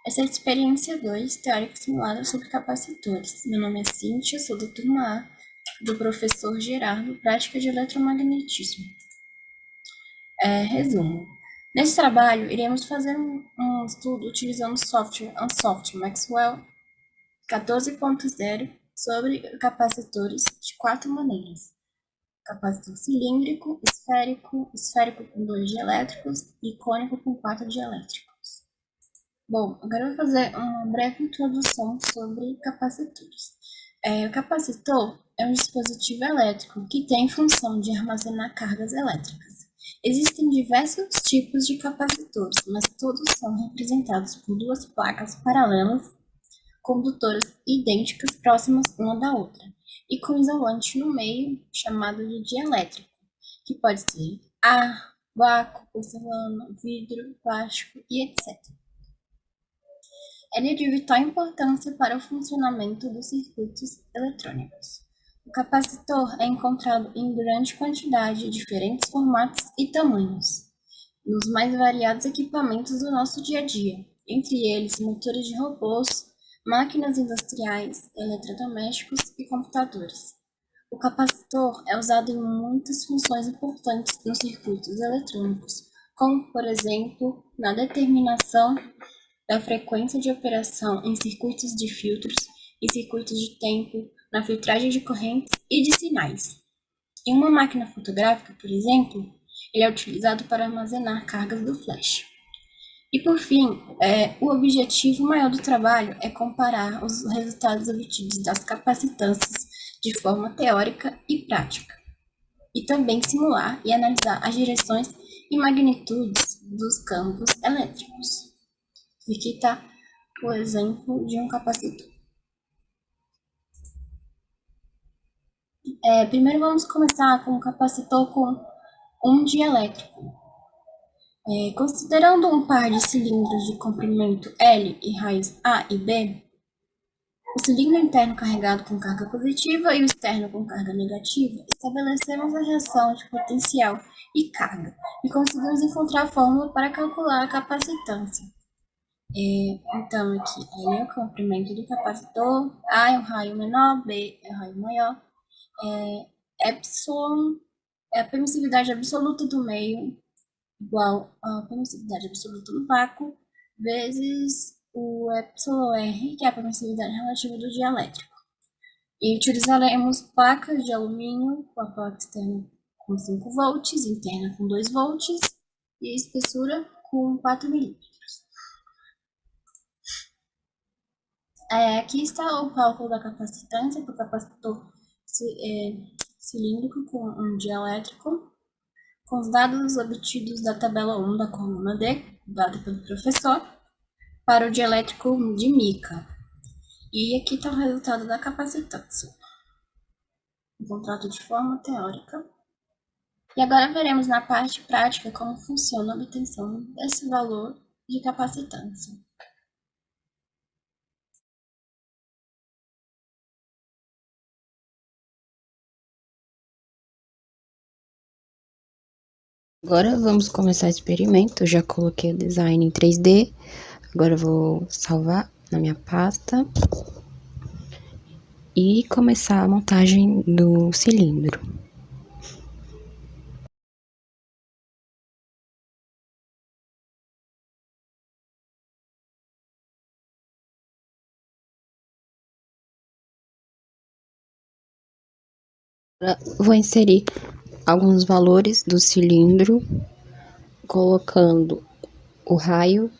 Essa é a experiência 2, teórica simulada sobre capacitores. Meu nome é Cíntia, sou da turma A, do professor Gerardo, prática de eletromagnetismo. Resumo. Nesse trabalho, iremos fazer um estudo utilizando o software Unsoft Maxwell 14.0 sobre capacitores de 4 maneiras: capacitor cilíndrico, esférico com 2 dielétricos e cônico com 4 dielétricos. Bom, agora eu vou fazer uma breve introdução sobre capacitores. O capacitor é um dispositivo elétrico que tem função de armazenar cargas elétricas. Existem diversos tipos de capacitores, mas todos são representados por 2 placas paralelas, condutoras idênticas próximas uma da outra, e com isolante no meio, chamado de dielétrico, que pode ser ar, vácuo, porcelana, vidro, plástico e etc. Ele é de vital importância para o funcionamento dos circuitos eletrônicos. O capacitor é encontrado em grande quantidade de diferentes formatos e tamanhos, nos mais variados equipamentos do nosso dia a dia, entre eles motores de robôs, máquinas industriais, eletrodomésticos e computadores. O capacitor é usado em muitas funções importantes nos circuitos eletrônicos, como, por exemplo, na determinação da frequência de operação em circuitos de filtros e circuitos de tempo, na filtragem de correntes e de sinais. Em uma máquina fotográfica, por exemplo, ele é utilizado para armazenar cargas do flash. E por fim, o objetivo maior do trabalho é comparar os resultados obtidos das capacitâncias de forma teórica e prática, e também simular e analisar as direções e magnitudes dos campos elétricos. Aqui está o exemplo de um capacitor. Primeiro vamos começar com um capacitor com um dielétrico. Considerando um par de cilindros de comprimento L e raios A e B, o cilindro interno carregado com carga positiva e o externo com carga negativa, estabelecemos a reação de potencial e carga e conseguimos encontrar a fórmula para calcular a capacitância. Então, aqui, L é o comprimento do capacitor, A é o raio menor, B é o raio maior, Epsilon é a permissividade absoluta do meio, igual a permissividade absoluta do vácuo, vezes o εr, que é a permissividade relativa do dielétrico. E utilizaremos placas de alumínio com a placa externa com 5 volts, interna com 2 volts e a espessura com 4 milímetros. Aqui está o cálculo da capacitância para o capacitor cilíndrico com um dielétrico, com os dados obtidos da tabela 1 da coluna D, dada pelo professor, para o dielétrico de mica. E aqui está o resultado da capacitância, encontrado de forma teórica. E agora veremos na parte prática como funciona a obtenção desse valor de capacitância. Agora vamos começar o experimento. Eu já coloquei o design em 3D. Agora eu vou salvar na minha pasta e começar a montagem do cilindro. Agora vou inserir alguns valores do cilindro, colocando o raio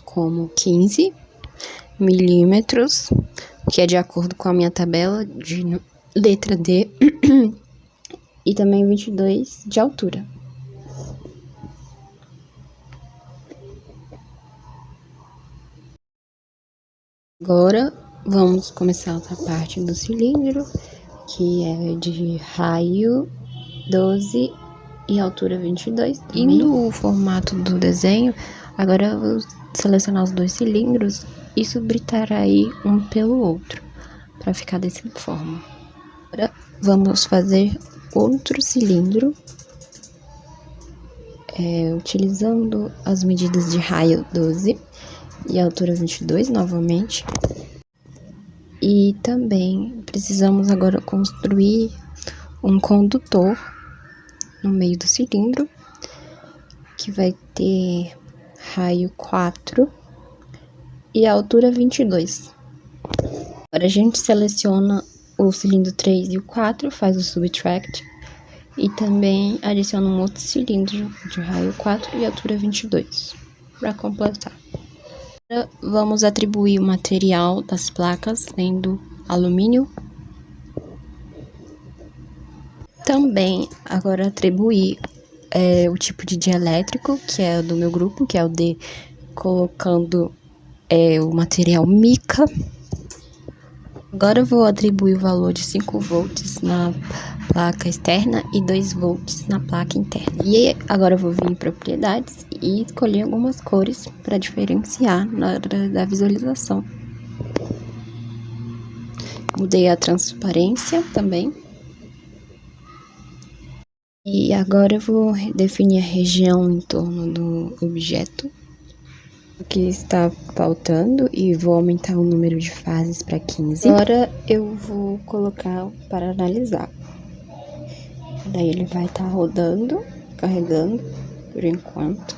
como 15 milímetros, que é de acordo com a minha tabela de letra D, e também 22 de altura. Agora vamos começar outra parte do cilindro, que é de raio 12 e altura 22. Indo o formato do desenho, agora eu vou selecionar os 2 cilindros e subtrair um pelo outro, para ficar dessa forma. Agora vamos fazer outro cilindro, utilizando as medidas de raio 12 e altura 22 novamente. E também precisamos agora construir um condutor no meio do cilindro, que vai ter raio 4 e altura 22. Agora a gente seleciona o cilindro 3 e o 4, faz o subtract e também adiciona um outro cilindro de raio 4 e altura 22 para completar. Agora vamos atribuir o material das placas, sendo alumínio. Também agora atribuir o tipo de dielétrico, que é do meu grupo, que é o D, colocando o material mica. Agora eu vou atribuir o valor de 5 volts na placa externa e 2 volts na placa interna. E agora eu vou vir em propriedades e escolher algumas cores para diferenciar na hora da visualização. Mudei a transparência também. E agora eu vou definir a região em torno do objeto que está faltando e vou aumentar o número de fases para 15. Agora eu vou colocar para analisar. Daí ele vai estar rodando, carregando por enquanto.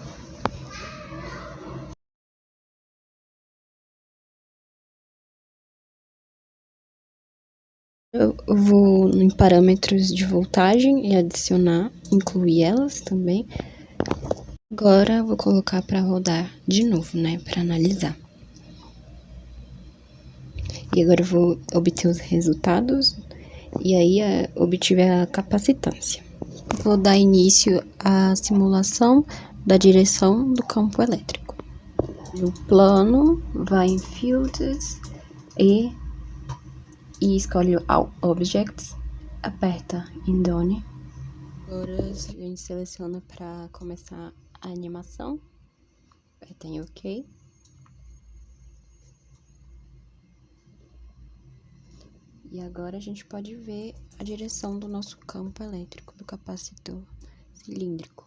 Eu vou em parâmetros de voltagem e adicionar, incluir elas também. Agora eu vou colocar para rodar de novo, né, para analisar. E agora eu vou obter os resultados e aí obtive a capacitância. Vou dar início à simulação da direção do campo elétrico. No plano, vai em Fields e escolhe All Objects, aperta em Done. Agora a gente seleciona para começar a animação, aperta em OK. E agora a gente pode ver a direção do nosso campo elétrico do capacitor cilíndrico.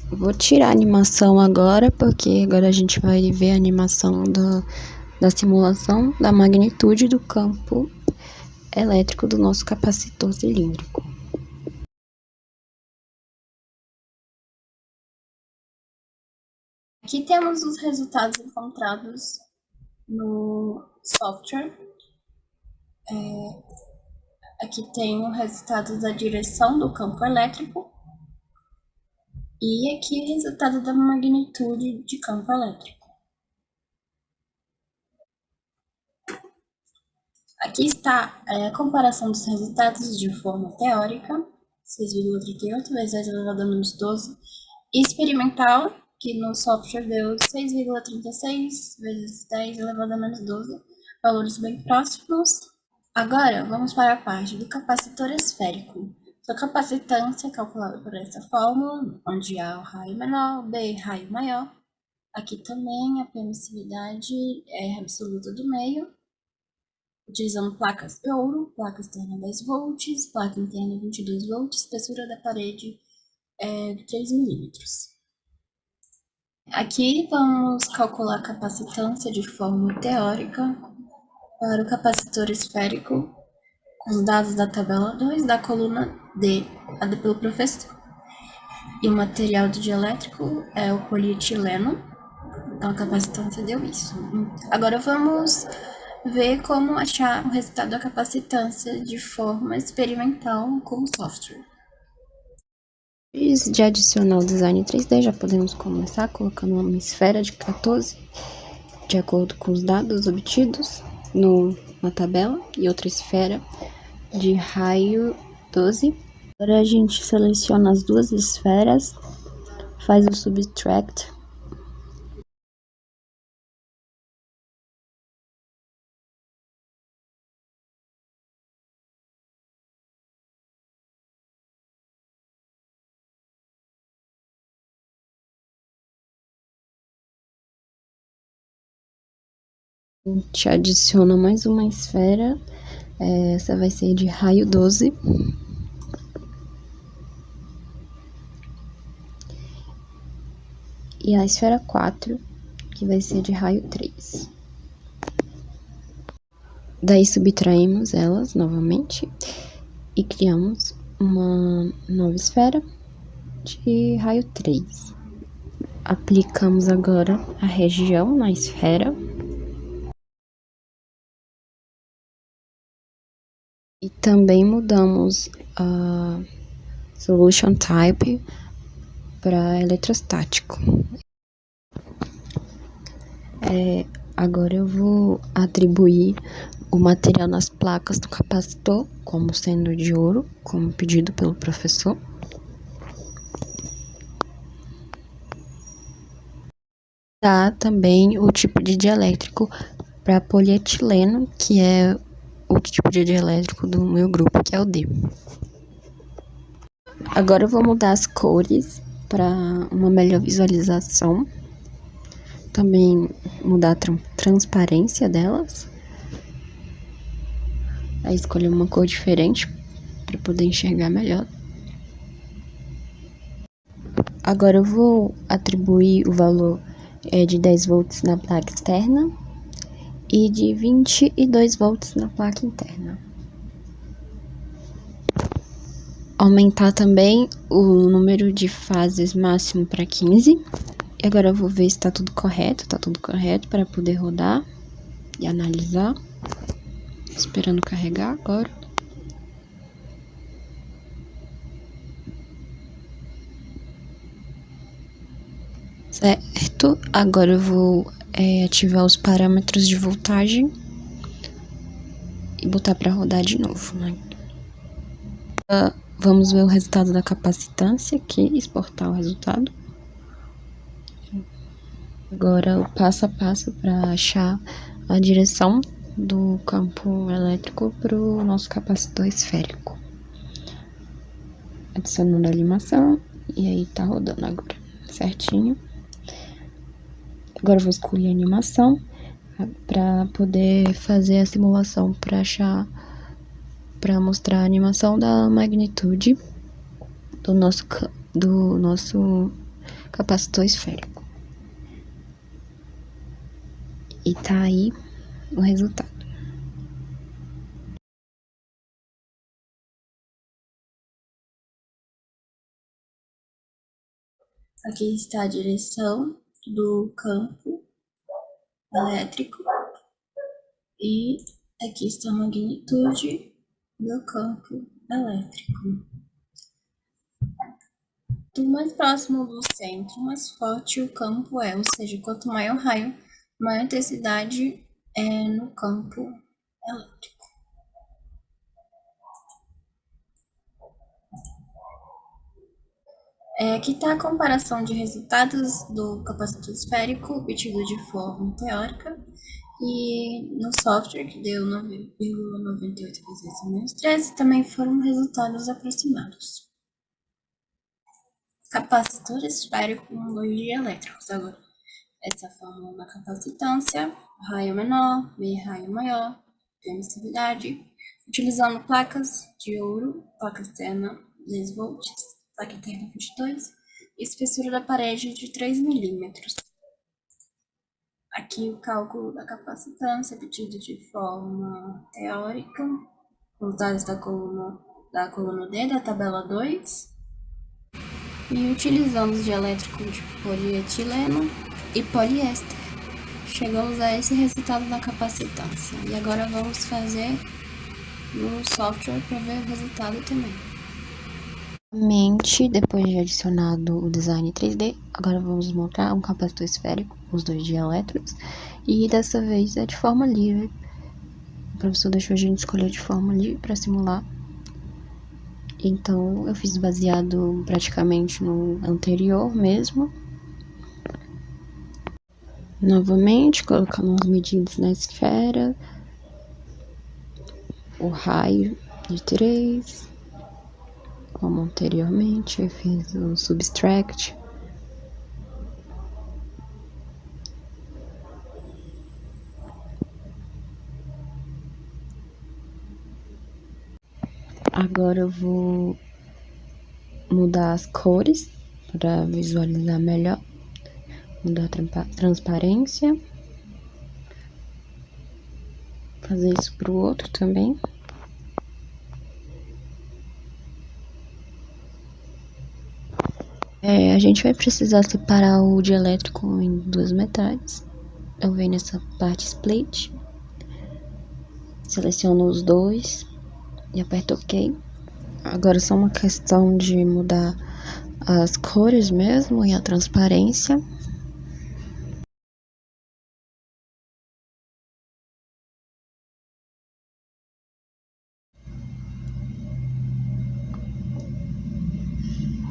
Vou tirar a animação agora, porque agora a gente vai ver a animação da simulação da magnitude do campo elétrico do nosso capacitor cilíndrico. Aqui temos os resultados encontrados no software. Aqui tem o resultado da direção do campo elétrico e aqui o resultado da magnitude de campo elétrico. Aqui está a comparação dos resultados de forma teórica, 6,38 vezes 10 elevado a menos 12, e experimental, que no software deu 6,36 vezes 10 elevado a menos 12, valores bem próximos. Agora, vamos para a parte do capacitor esférico. Sua capacitância é calculada por essa fórmula, onde A é o raio menor, B é raio maior. Aqui também a permissividade é absoluta do meio, utilizando placas de ouro, placa externa 10 volts, placa interna 22 volts, espessura da parede de 3 milímetros. Aqui vamos calcular a capacitância de forma teórica para o capacitor esférico, com os dados da tabela 2 da coluna D, dada pelo professor. E o material do dielétrico é o polietileno, então a capacitância deu isso. Agora vamos ver como achar o resultado da capacitância de forma experimental com o software. Antes de adicionar o design 3D, já podemos começar colocando uma esfera de 14, de acordo com os dados obtidos na tabela, e outra esfera de raio 12. Agora a gente seleciona as duas esferas, faz o subtract. A gente adiciona mais uma esfera, essa vai ser de raio 12. e a esfera 4, que vai ser de raio 3. Daí subtraímos elas novamente e criamos uma nova esfera de raio 3. Aplicamos agora a região na esfera. E também mudamos a Solution Type para eletrostático. Agora eu vou atribuir o material nas placas do capacitor como sendo de ouro, como pedido pelo professor. Dá também o tipo de dielétrico para polietileno, que é o tipo de dielétrico do meu grupo, que é o D. Agora eu vou mudar as cores para uma melhor visualização. Também mudar a transparência delas. Aí escolher uma cor diferente para poder enxergar melhor. Agora eu vou atribuir o valor de 10 volts na placa externa e de 22 volts na placa interna. Aumentar também o número de fases máximo para 15. E agora eu vou ver se tá tudo correto para poder rodar e analisar. Esperando carregar agora. Certo, agora eu vou ativar os parâmetros de voltagem e botar para rodar de novo, né? Vamos ver o resultado da capacitância aqui, exportar o resultado. Agora o passo a passo para achar a direção do campo elétrico para o nosso capacitor esférico. Adicionando a animação e aí tá rodando agora, certinho. Agora eu vou escolher a animação para poder fazer a simulação para mostrar a animação da magnitude do nosso capacitor esférico. E tá aí o resultado. Aqui está a direção do campo elétrico e aqui está a magnitude do campo elétrico. Do mais próximo do centro, mais forte o campo é, ou seja, quanto maior o raio, maior intensidade é no campo elétrico. Aqui está a comparação de resultados do capacitor esférico obtido de forma teórica e no software, que deu 9,98 vezes menos 13, também foram resultados aproximados. Capacitor esférico com 2 dielétricos agora. Essa é a fórmula da capacitância: raio menor, B raio maior, permissividade, utilizando placas de ouro, placa externa 10 volts, placa interna 22, e espessura da parede de 3 milímetros. Aqui o cálculo da capacitância obtido de forma teórica, os dados da coluna D, da tabela 2, e utilizando os dielétricos de polietileno e poliéster, chegamos a esse resultado da capacitância. E agora vamos fazer no software para ver o resultado também. Depois de adicionado o design 3D, agora vamos montar um capacitor esférico, os 2 dielétricos, e dessa vez é de forma livre. O professor deixou a gente escolher de forma livre para simular. Então eu fiz baseado praticamente no anterior mesmo. Novamente, colocando as medidas na esfera, o raio de 3, como anteriormente, eu fiz o subtract. Agora eu vou mudar as cores para visualizar melhor. mudar a transparência. Fazer isso pro outro também. A gente vai precisar separar o dielétrico em duas metades. Eu venho nessa parte split, seleciono os dois e aperto OK. Agora é só uma questão de mudar as cores mesmo e a transparência.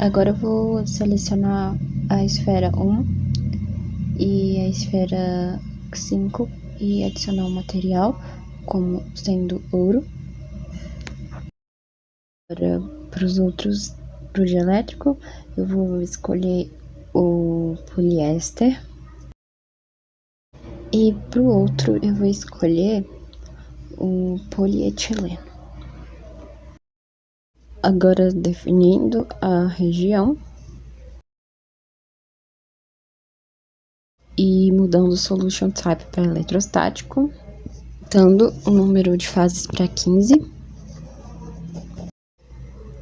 Agora eu vou selecionar a esfera 1 e a esfera 5 e adicionar o material como sendo ouro. Agora, para os outros, para o dielétrico, eu vou escolher o poliéster. E para o outro, eu vou escolher o polietileno. Agora, definindo a região e mudando o solution type para eletrostático, dando o número de fases para 15.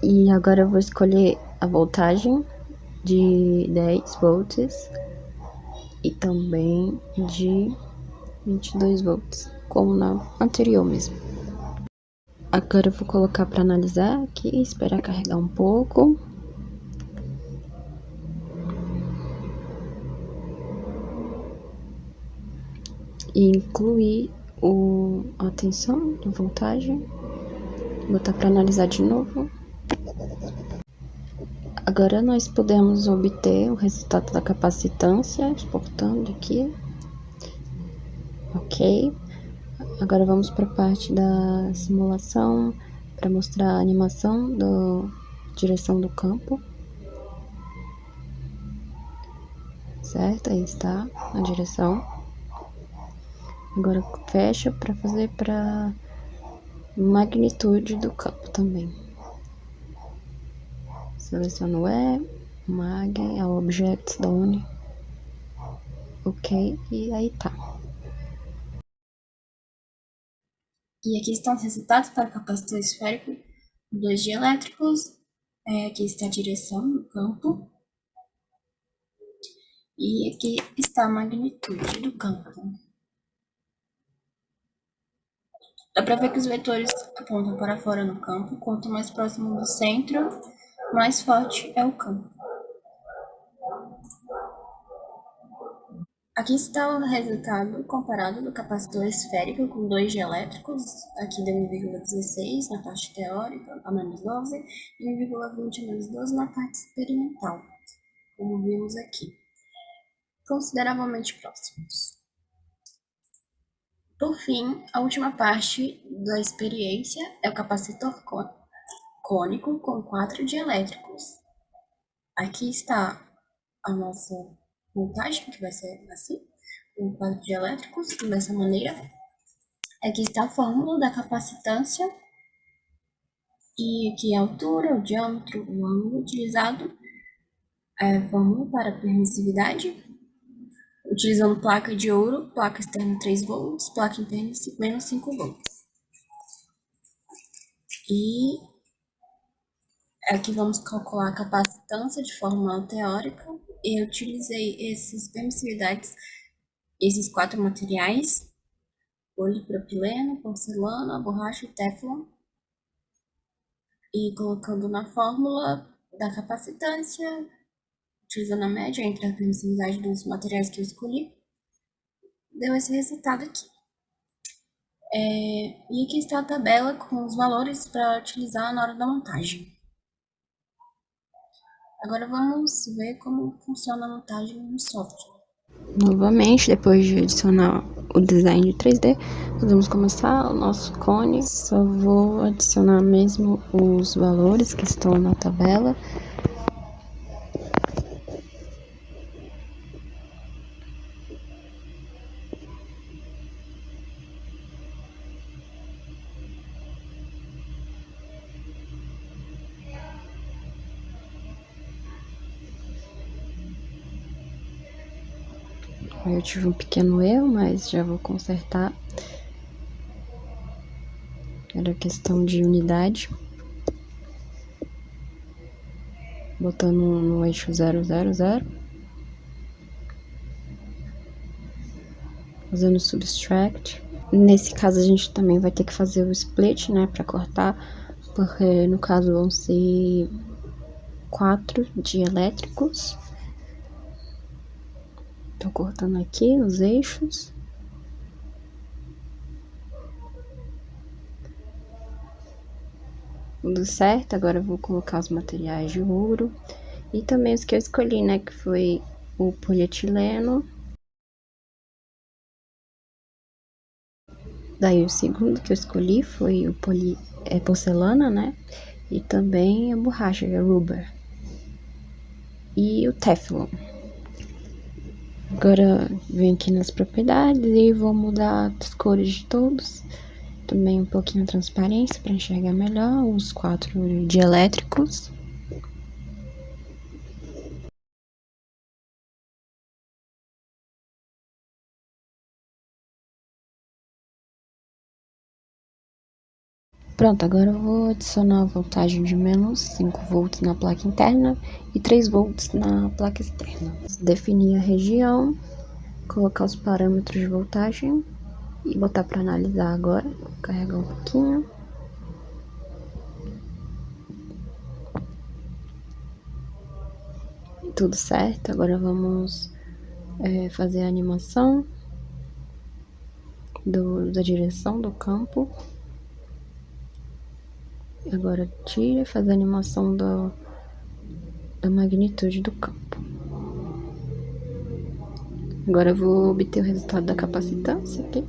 E agora eu vou escolher a voltagem de 10 volts e também de 22 volts, como na anterior mesmo. Agora eu vou colocar para analisar aqui, esperar carregar um pouco. E incluir a tensão da voltagem. Botar para analisar de novo. Agora nós podemos obter o resultado da capacitância, exportando aqui. Ok. Agora vamos para a parte da simulação, para mostrar a animação da direção do campo. Certo? Aí está a direção. Agora fecha para fazer para magnitude do campo também. Seleciono Mag, a Object Zone. Ok, e aí tá. E aqui estão os resultados para o capacitor esférico, 2 dielétricos. Aqui está a direção do campo. E aqui está a magnitude do campo. Dá para ver que os vetores apontam para fora no campo. Quanto mais próximo do centro, mais forte é o campo. Aqui está o resultado comparado do capacitor esférico com 2 dielétricos. Aqui deu 1,16 na parte teórica, a menos 12, e 1,20 a menos 12 na parte experimental, como vimos aqui, consideravelmente próximos. Por fim, a última parte da experiência é o capacitor cônico com 4 dielétricos. Aqui está a nossa montagem, que vai ser assim, com 4 dielétricos, dessa maneira. Aqui está a fórmula da capacitância, e aqui a altura, o diâmetro, o ângulo utilizado, a fórmula para permissividade, utilizando placa de ouro, placa externa 3 volts, placa interna menos 5 volts. E aqui vamos calcular a capacitância de forma teórica. Eu utilizei essas permissividades, esses 4 materiais: polipropileno, porcelana, borracha e teflon. E colocando na fórmula da capacitância, utilizando a média entre a permissividade dos materiais que eu escolhi, deu esse resultado aqui. E aqui está a tabela com os valores para utilizar na hora da montagem. Agora vamos ver como funciona a montagem no software. Novamente, depois de adicionar o design de 3D, nós vamos começar o nosso cone. Só vou adicionar mesmo os valores que estão na tabela. Aí eu tive um pequeno erro, mas já vou consertar. Era questão de unidade. Botando no eixo 0, 0, 0. Fazendo subtract. Nesse caso a gente também vai ter que fazer o split, né, para cortar, porque no caso vão ser 4 dielétricos. Tô cortando aqui os eixos. Tudo certo, agora eu vou colocar os materiais de ouro. E também os que eu escolhi, né, que foi o polietileno. Daí o segundo que eu escolhi foi o porcelana, né? E também a borracha, que é rubber. E o teflon. Agora venho aqui nas propriedades e vou mudar as cores de todos. Também um pouquinho a transparência para enxergar melhor os 4 dielétricos. Pronto, agora eu vou adicionar a voltagem de menos 5 volts na placa interna e 3 volts na placa externa. Definir a região, colocar os parâmetros de voltagem e botar para analisar agora. Vou carregar um pouquinho. Tudo certo, agora vamos fazer a animação da direção do campo. Agora tira e faz a animação da magnitude do campo. Agora eu vou obter o resultado da capacitância aqui.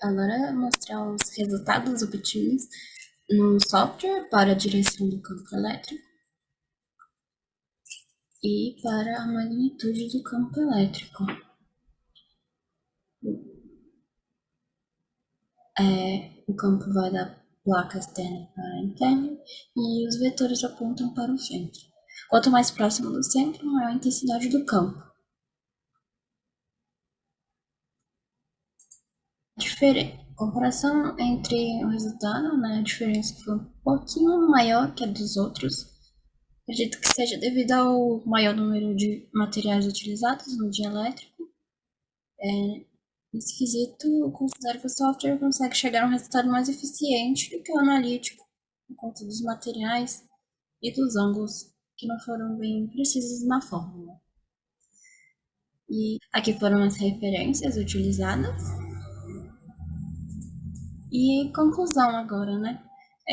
Agora mostrar os resultados obtidos no software para a direção do campo elétrico e para a magnitude do campo elétrico. O campo vai da placa externa para a interna e os vetores apontam para o centro. Quanto mais próximo do centro, maior a intensidade do campo. Comparação entre o resultado, né, a diferença foi um pouquinho maior que a dos outros. Acredito que seja devido ao maior número de materiais utilizados no dielétrico. Nesse quesito, eu considero que o software consegue chegar a um resultado mais eficiente do que o analítico, por conta dos materiais e dos ângulos que não foram bem precisos na fórmula. E aqui foram as referências utilizadas. E conclusão agora, né?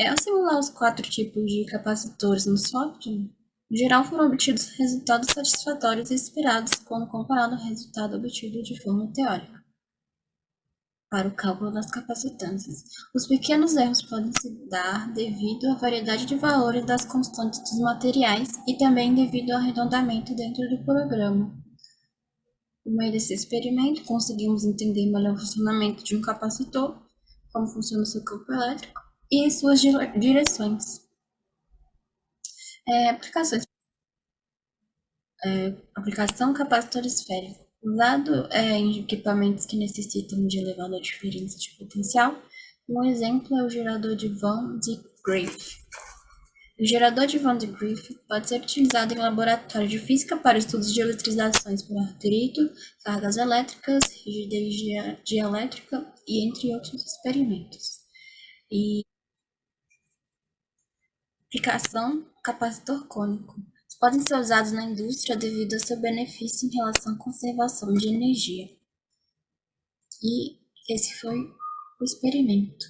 Ao simular os 4 tipos de capacitores no software, em geral foram obtidos resultados satisfatórios e esperados quando comparado ao resultado obtido de forma teórica. Para o cálculo das capacitâncias, os pequenos erros podem se dar devido à variedade de valores das constantes dos materiais e também devido ao arredondamento dentro do programa. Por meio desse experimento, conseguimos entender melhor o funcionamento de um capacitor, como funciona o seu campo elétrico e suas direções. Aplicação capacitor esférico. Usado em equipamentos que necessitam de elevada diferença de potencial. Um exemplo é o gerador de Van de Graaff. O gerador de Van de Graaff pode ser utilizado em laboratório de física para estudos de eletrizações por atrito, cargas elétricas, rigidez dielétrica e entre outros experimentos. E aplicação capacitor cônico. Podem ser usados na indústria devido ao seu benefício em relação à conservação de energia. E esse foi o experimento.